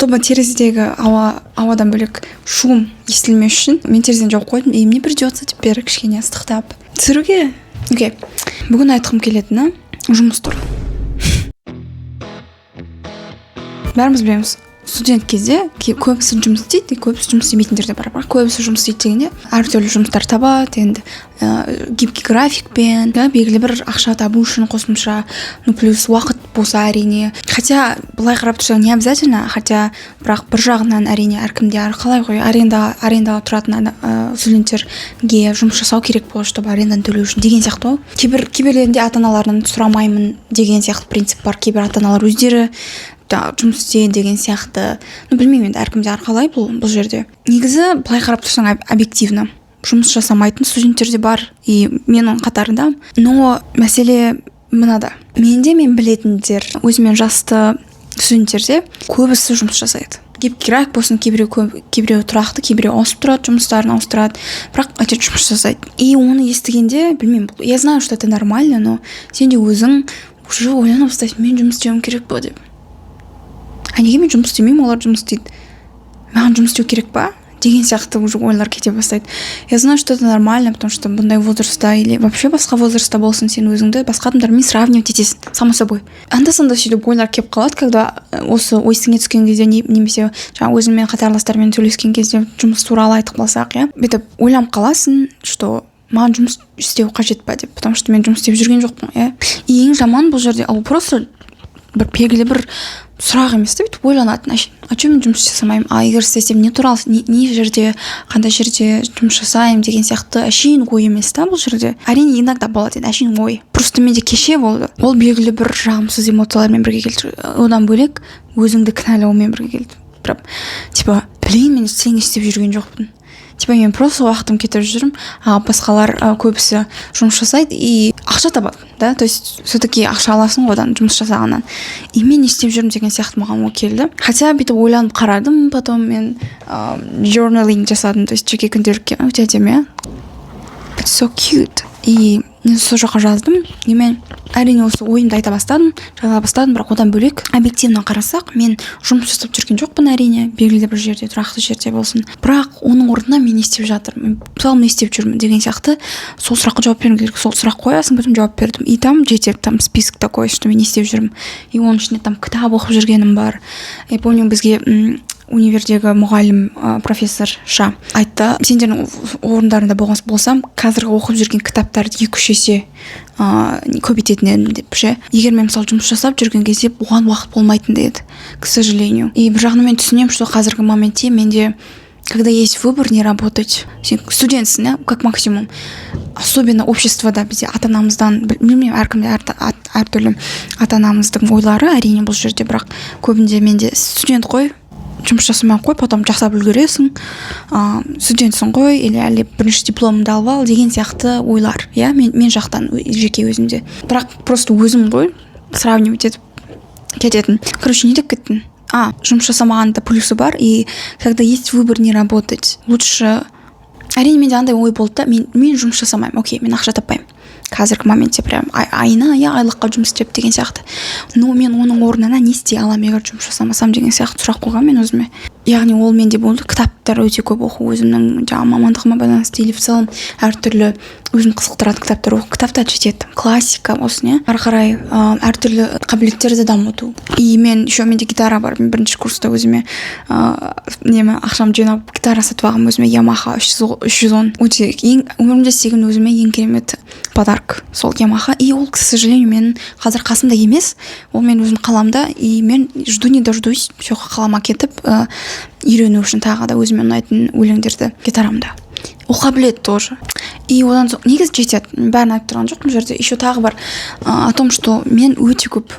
чтобы терезедегі ауадан бөлек шум естілмеу үшін мен терезені жауып қойдым, и мне придется теперь кішкене ыстықтап түсіруге. Окей, бүгін айтқым келетіні жұмыс туралы. Бәріміз білеміз, студент кезде көбісі жұмыс істейді, көбісі жұмыс істемейтіндер де бар. Көбісі жұмыс істейді дегенде әртүрлі жұмыстар табады, енді гибкий графикпен, белгілі бір ақша табу үшін қосымша, плюс уақыт болса әрине. Хотя былай қарап тұрсаң не обязательно, хотя бірақ бір жағынан әрине әркімде қалай ғой, арендаға тұратын студенттерге жұмыс жасау керек болады, чтобы аренданы төлеу үшін деген сияқты. Кейбірлерінде ата-аналарынан сұрамаймын деген сияқты принцип бар. Кейбір ата-аналар өздері жұмыс істейді деген сияқты. Білмеймін, енді әркімде әрқалай бұл жерде. Негізі былай қарап тұрсаң объективно жұмыс жасамайтын студенттер де бар, и менің қатарында. Но мәселе мынада. Мен білетіндер, өзімен жасты студенттерде көбісі жұмыс жасайды. Гибкий болсын, кейбіреу тұрақты, кейбіреу ауысып тұрады, жұмыстарын ауыстырады, бірақ әйтеуір жұмыс жасайды. И оны естігенде, білмеймін, я знаю, что это нормально, но сен де өзің уже ойланып бастайсың, мен жұмыс істеуім керек па деп. А неге мен жұмыс істемеймін, олар жұмыс істейді. Маған жұмыс істеу керек па? Деген сияқты уже ойлар кете бастайды. Я знаю, что это нормально, потому что бұндай возрастта или вообще басқа возрастта болсын, сен өзіңді басқа адамдармен сравнивать етесің, само собой. Анда-санда сөйтіп ойлар келіп қалады, когда осы ойсыңе түскен кезде немесе жаңа өзіңмен қатарластармен сөйлескен кезде жұмыс туралы айтып қалсақ, иә. Бүйтіп ойланып қаласың, что маған жұмыс істеу қажет па деп, потому что мен жұмыс істеп жүрген жоқпын, иә. И ең жаман бұл жерде, ал просто бір белгілі бір сұрақ емес те, бүйтіп ойланатын, а че мен жұмыс жасамаймын, егер істесем не туралы, не жерде, қандай жерде жұмыс жасаймын деген сияқты әшейін ой емес та бұл жерде. Әрине иногда болады, әшейін ой. Просто менде кеше болды. Ол белгілі бір жағымсыз эмоциялармен бірге келді. Одан бөлек өзіңді кінәлаумен бірге келді. Прям типа, блин, мен сен істеп жүрген жоқпын. Типа мен просто уақытым кетіріп жүрмін, а басқалар көбісі жұмыс жасайды и ақша табады, да, то есть все-таки ақша аласың одан жұмыс жасағаннан. И мен не істеп жүрмін деген сияқты маған ой келді. Хотя бүйтіп ойланып қарадым, потом мен journaling жасадым, то есть жеке күнделікке өте әдемі. It's so cute. И мен сол жаққа жаздым, и мен әрине осы ойымды айта бастадым, бірақ одан бөлек объективно қарасақ, мен жұмыс жасап жүрген жоқпын әрине, белгілі бір жерде, тұрақты жерде болсын. Бірақ оның орнына мен не істеп жатырмын, мысалы не істеп жүрмін деген сияқты сол сұраққа жауап беру керек. Сол сұрақ қоясың, потом жауап бердім. И там жетеді, там список такой, что мен не істеп жүрмін. И оның ішінде там кітап оқып жүргенім бар. Я помню, бізге универдегі мұғалім профессорша айтты, сендердің орындарында болсам, қазіргі оқып жүрген кітаптарды 2-3 есе көбейтетін едім деп ше. Егер мен мысалы жұмыс жасап жүрген кезде оған уақыт болмайтын деді, к сожалению. И бір жағынан мен түсінемін, что қазіргі моментте менде, когда есть выбор не работать, сен студентсің, как максимум, особенно обществода бізде ата-анамыздан, білмеймін, әркімде әртүрлі ата-анамыздың ойлары әрине бұл жерде, бірақ көбінде менде студент қой, жұмыс жасамай қой, потом жақсап үлгересің, студентсің ғой, или әлі бірінші дипломыңды алып ал деген сияқты ойлар, иә, мен жақтан жеке өзімде. Бірақ просто өзім ғой сравнивать етіп кететін. Короче, не деп кеттім? Жұмыс жасамағанда плюсы бар, и когда есть выбор не работать, лучше. Әрине менде андай ой болды да, мен жұмыс жасамаймын, окей, мен ақша таппаймын. Қазіргі моментте прям айына, айлыққа жұмыс істеп деген сияқты. Но мен оның орнына не істей аламын, егер жұмыс жасамасам деген сияқты сұрақ қойған мен өзіме. Яғни ол менде болды, кітаптар өте көп оқу, өзімнің мамандығыма байланысты, или в целом әртүрлі өзім қызықтыратын кітаптар оқу. Кітаптар жетеді, классика болсын, ары қарай әртүрлі қабілеттерді дамыту. И менде гитара бар, мен бірінші курста өзіме ақшам жинап гитара сатып алғам, өзіме Yamaha 310. Өте өмірімде істеген өзіме ең керемет подарок сол Yamaha. И ол, к сожалению, мен қазір қасымда емес, ол мен өзім қаламда, и мен жду не дождусь, қалама кетіп үйрену үшін тағы да өзіме ұнайтын өлеңдерді гитарамда. Оқа біледі тоже. И одан соң негізі жетеді, бәрін айтып тұрған жоқпын жерде. Еще тағы бар о том, что мен өте көп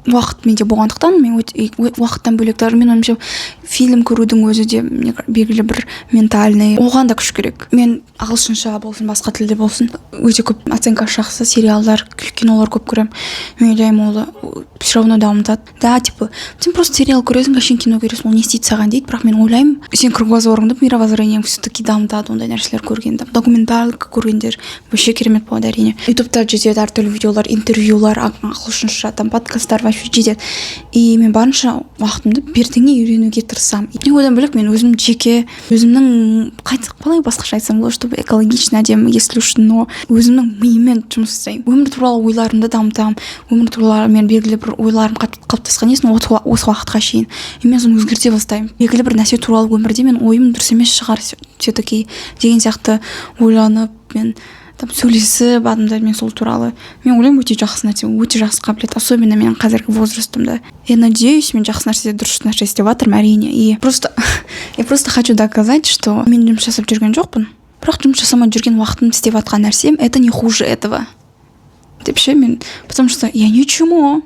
уақыт менде болғандықтан, мен уақыттан бөлек, даже мен ойымша фильм көрудің өзі де белгілі бір ментальный, оған да күш керек. Мен ағылшынша болсын, басқа тілде болсын, өте көп оценка жақсы, сериалдар, кинолар көп көремін. Мен ойлаймын, ол все равно дамытады. Да, типа, сен просто сериал көресің, әшейін кино көресің, ол не істейді саған дейді, бірақ мен ойлаймын, сен кругозорыңды, мировоззрениең все-таки дамытады, ондай нәрселер көргенде. Документалка көргендер вообще керемет болады әрине. Ютубта жетеді әртүрлі видеолар, интервьюлар, ағылшынша, там подкасттар, вообще жетеді. И мен барынша уақытымды бірдеңе үйренуге тырысамын. И одан бөлек мен өзім жеке өзімнің қалай басқаша айтсам болады, чтобы экологично әдемі естілу үшін, но өзімнің миыммен жұмыс жасаймын. Өмір туралы ойларымды дамытамын. Өмір туралы мен белгілі бір ойларым қалыптасқан есін осы уақытқа шейін. И мен соны өзгерте бастаймын. Белгілі бір нәрсе туралы өмірде мен ойым дұрыс емес шығар все-таки деген сияқты ойланып, мен сөйлесіп адамдармен мен сол туралы. Мен ойлаймын өте жақсы нәрсе, өте жақсы қабілет, особенно менің қазіргі возрастымда. Я надеюсь, мен жақсы нәрсе, дұрыс нәрсе істеп жатырмын, әрине. И я просто хочу доказать, что мен жұмыс жасап жүрген жоқпын. Бірақ жұмыс жасамай жүрген уақытым істеп жатқан нәрсем, это не хуже этого. Деп ше мен, потому что я ничему.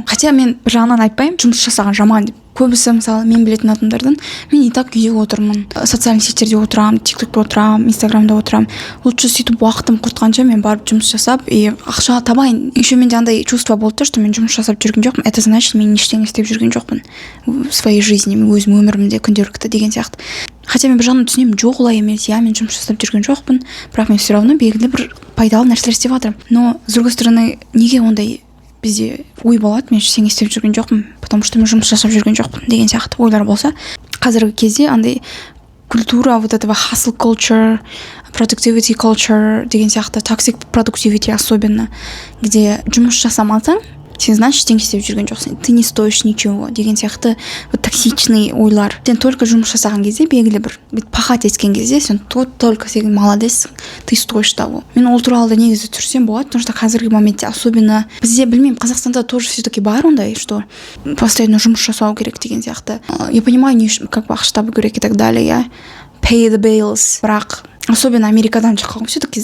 Хотя мен бір жағынан айтпаймын, жұмыс жасаған жаман деп. Көбісі мысалы мен білетін адамдардан мен и так үйде отырмын, социальный сеттерде отырамын, тиктокта отырамын, инстаграмда отырамын. Лучше сөйтіп уақытым құртқанша мен барып жұмыс жасап и ақша табайын. Еще менде андай чувство болды, что мен жұмыс жасап жүрген жоқпын. Это значит, мен ештеңе істеп жүрген жоқпын в своей жизни, өзім өмірімде күнделікті деген сияқты. Хотя мен бір жағынан түсінемін, жоқ олай емес, мен жұмыс жасап жүрген жоқпын, бірақ мен все равно белгілі бір пайдалы нәрселер істеп жатырмын. Но с другой стороны, неге ондай бізде ой болады, мен ештеңе істеп жүрген жоқпын, потому что мен жұмыс жасап жүрген жоқпын деген сияқты ойлар болса, қазіргі кезде андай культура вот этого hustle culture, productivity culture деген сияқты, toxic productivity особенно, где жұмыс жасамасаң, сен значит ештеңе істеп жүрген жоқсың, ты не стоишь ничего деген сияқты вот токсичный ойлар. Сен только жұмыс жасаған кезде, белгілі бір пахать еткен кезде, сен только сен молодецсің, ты стоишь того. Мен ол туралы да негізі түсірсем болады, потому что қазіргі моментте особенно бізде, білмеймін, Қазақстанда тоже все-таки бар ондай, что постоянно жұмыс жасау керек деген сияқты. Я понимаю, как бы ақша табу керек и так далее, я pay the bills, бірақ особенно Америкадан шыққан, все-таки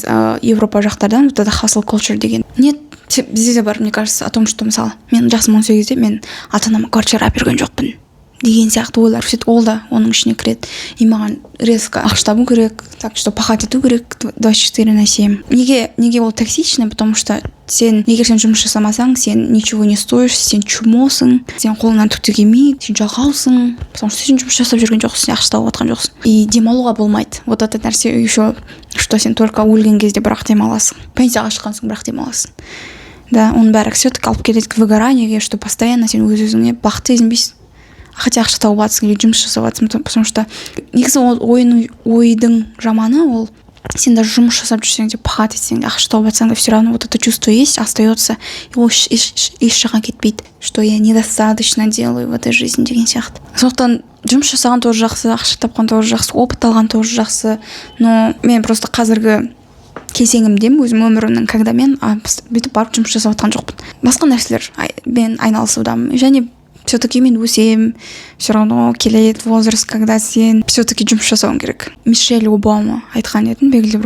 Европа жақтардан вот это hustle culture деген нет. Бізде де бар, мне кажется, о том, что мысалы мен жасым 18-де мен ата-анама квартира алып берген жоқпын деген сияқты ойлар, сөйтіп ол да оның ішіне кіреді. И маған резко ақша табу керек, так что пахать ету керек 24/7. Неге ол токсичный? Потому что егер сен жұмыс жасамасаң, сен ничего не стоишь, сен чумосың, сен қолыңнан түк те келмейді, сен жалғаусың, потому что сен жұмыс жасап жүрген жоқсың, сен ақша тауып жатқан жоқсың. И демалуға болмайды. Вот это нәрсе еще, что сен только өлген кезде бірақ демаласың, пенсияға шыққансың бірақ демаласың. Да, оның бәрі все-таки алып келеді к выгоранию, что постоянно сен өз-өзіңе бақытты сезінбейсің. Хотя ақша тауып жатсың или жұмыс жасап жатсың, потому что негізі ойдың жаманы ол сен даже жұмыс жасап жүрсең де, пахать етсең де, ақша тауып жатсаң да, все равно вот это чувство есть, остается, и ол еш жаққа кетпейді, что я недостаточно делаю в этой жизни деген сияқты. Сондықтан жұмыс жасаған тоже жақсы, ақша тапқан тоже жақсы, опыт алған тоже жақсы, но мен просто қазіргі кезеңімдемін, өзім өмірімнің, когда мен бүйтіп барып жұмыс жасап жатқан жоқпын. Басқа нәрселермен айналысудамын. Және все-таки мен өсем, все равно келеді возраст, когда сен все-таки жұмыс жасауың керек. Мишель Обама айтқан етін, белгілі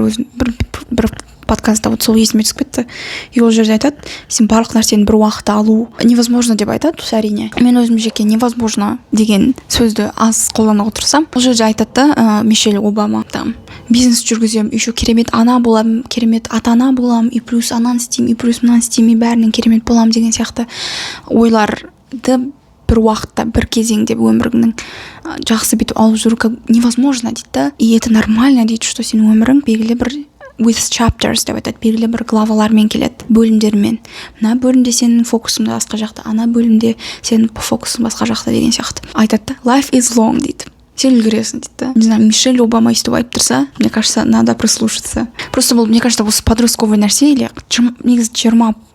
бір подкастта вот сол есіме түсіп кетті. И ол жерде айтады, сен барлық нәрсені бір уақытта алу невозможно деп айтады, әрине. Мен өзім жеке невозможно деген сөзді аз қолдана отырсам, ол жерде айтады да, Мишель Обама там бизнес жүргіземін, еще керемет ана боламын, керемет ата-ана боламын, и плюс ананы істеймін, и плюс мынаны істеймін, бәрінен керемет боламын деген сияқты ойларды бір уақытта, бір кезеңде өміріңнің жақсы бүйтіп алып жүру невозможно дейді да. И это нормально дейді, что сен өмірің белгілі бір with chapters деп айтады, белгілі бір главалармен келеді, бөлімдермен. Мына бөлімде сенің фокусың басқа жақта, ана бөлімде сенің фокусың басқа жақта деген сияқты. Айтады да, life is long дейді. Сен үлгересің дейді да. Не знаю, Мишель Обама өйстіп айтып тұрса, мне кажется, надо прислушаться. Просто бұл, мне кажется, осы подростковый нәрсе, или негізі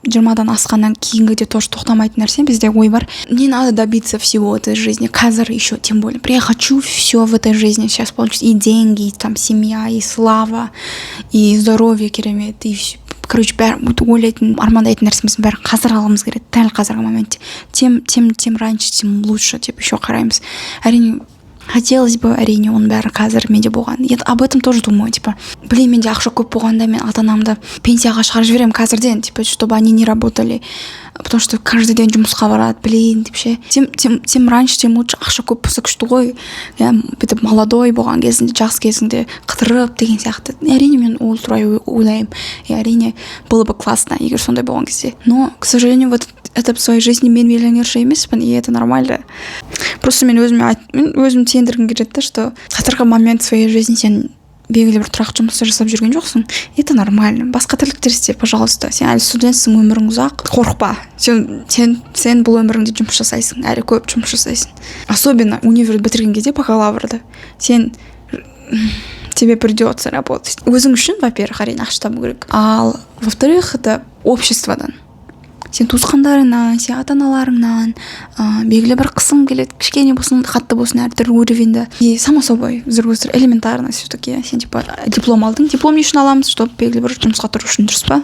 20-дан асқаннан кейінгі де тоже тоқтамайтын нәрсе. Бізде ой бар, мне надо добиться всего в этой жизни, қазір еще, тем более. Я хочу все в этой жизни сейчас получить. И деньги, и там семья, и слава, и здоровье керемет, и все. Короче, бәрі ойлайтын, армандайтын нәрсеміздің бәрін қазір алғымыз келеді, дәл қазіргі моментте. Тем раньше, тем лучше, деп еще қараймыз. Әрине, хотелось бы, әрине, оның бәрі қазір менде болған. Я об этом тоже думаю, блин, менде ақша көп болғанда мен ата-анамды пенсияға шығарып жіберемін қазірден, чтобы они не работали, потому что каждый день жұмысқа барады, блин, деп ше. Тем раньше, тем лучше, ақша көп болса күшті ғой. Я бүйтіп молодой болған кезінде, жас кезінде қыдырып деген сияқты. Әрине, мен ол туралы ойлаймын. И әрине, было бы классно, егер сондай болған кезде. Но, к сожалению, вот это в своей жизни мен миллионерша емеспін, и это нормально. Просто мен өзім сендіргім келеді, что қазіргі момент в своей жизни сен белгілі бір тұрақты жұмысты жасап жүрген жоқсың, это нормально. Басқа тірліктер істе, пожалуйста. Сен әлі студентсің, өмірің ұзақ, қорықпа. Сен бұл өміріңде жұмыс жасайсың, әлі көп жұмыс жасайсың. Особенно универ бітірген кезде, бакалаврды, тебе придется работать. Өзің үшін, во-первых, әрине ақша табу керек. Ал во-вторых, это обществодан. Сен туысқандарыңнан, сен ата-аналарыңнан белгілі бір қысым келеді, кішкене болсын, қатты болсын, әртүрлі уровеньде. И само собой, элементарно все-таки. Сен диплом алдың. Диплом не үшін аламыз, чтобы белгілі бір жұмысқа тұру үшін, дұрыс па?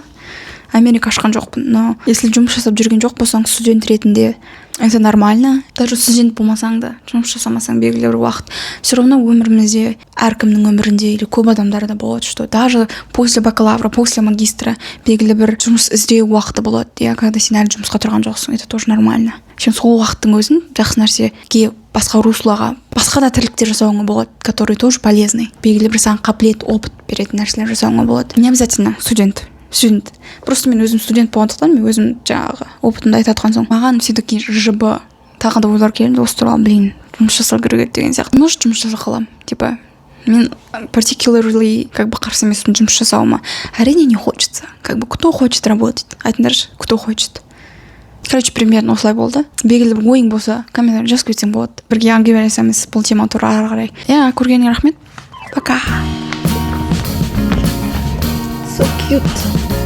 Америка ашқан жоқпын, но если жұмыс жасап жүрген жоқ болсаң, студент ретінде, это нормально. Даже студент болмасаң да, жұмыс жасамасаң белгілі бір уақыт. Все равно өмірімізде, әркімнің өмірінде или көп адамдарда болады, что даже после бакалавра, после магистра белгілі бір жұмыс іздеу уақыты болады. Я когда сен әлі жұмысқа тұрған жоқсың, это тоже нормально. Сен сол уақыттың өзін жақсы нәрсеге, басқа руслоға, басқа да тірліктер жасауыңа болады, которые тоже полезны. Белгілі бір саған қабілет, опыт беретін нәрселер жасауыңа болады. Не обязательно студент. Просто мен өзім студент болғандықтан, мен өзім жаңағы опытымды айтатқан соң, маған все-таки ЖБ тағы да ойлар келді, осы туралы, жұмыс жасау керек деген сияқты. Может, жұмыс жасай қалам. Типа, мен particularly қарсы емеспін жұмыс жасауыма. Әрине не хочется. Кто хочет работать? Айтыңдаршы, кто хочет. Короче, примерно осылай болды. Белгілі бір ойың болса, комментарий жазып кетсең болады. Бірге әңгімелесеміз бұл тема туралы ары қарай. Көргеніңе рахмет. Пока. So cute.